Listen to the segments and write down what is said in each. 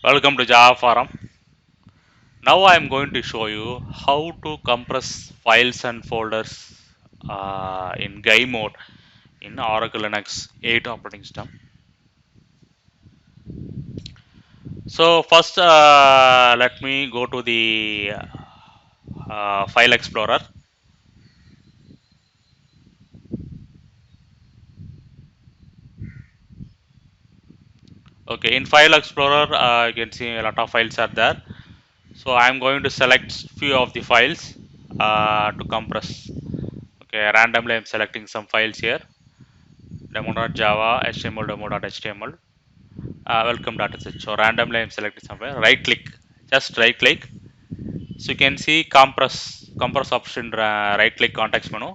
Welcome to Java Forum. Now I am going to show you how to compress files and folders in GUI mode in Oracle Linux 8 operating system. So first let me go to the file explorer. Okay, in file explorer you can see a lot of files are there. So I am going to select few of the files to compress. Okay, randomly I am selecting some files here. Demo.java, HTML demo.html, welcome.sh. So randomly I'm selecting somewhere. Right click, just right click. So you can see compress option. Right click context menu.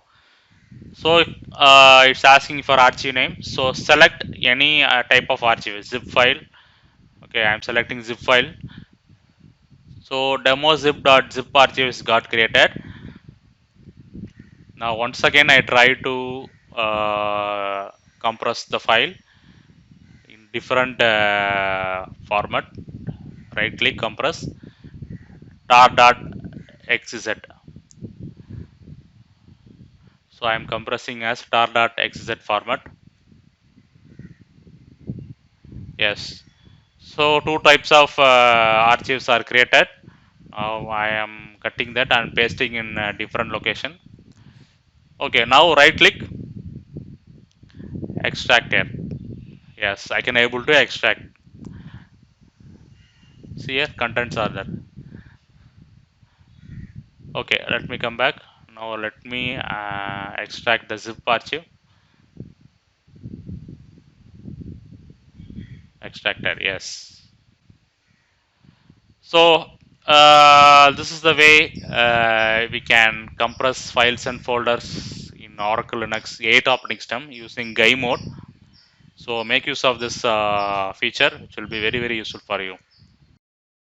So it's asking for archive name. So select any type of archive, zip file. Okay, I'm selecting zip file. So demo zip.zip archive is got created. Now once again I try to compress the file in different format. Right click compress tar.xz. So I am compressing as tar.xz format. Yes. So two types of archives are created. Now I am cutting that and pasting in a different location. Okay, now right click, extract here. Yes, I can able to extract. See here, contents are there. Okay, let me come back. Now let me extract the zip archive. Extracted, yes. So this is the way we can compress files and folders in Oracle Linux 8 operating system using GUI mode. So make use of this feature, which will be very useful for you.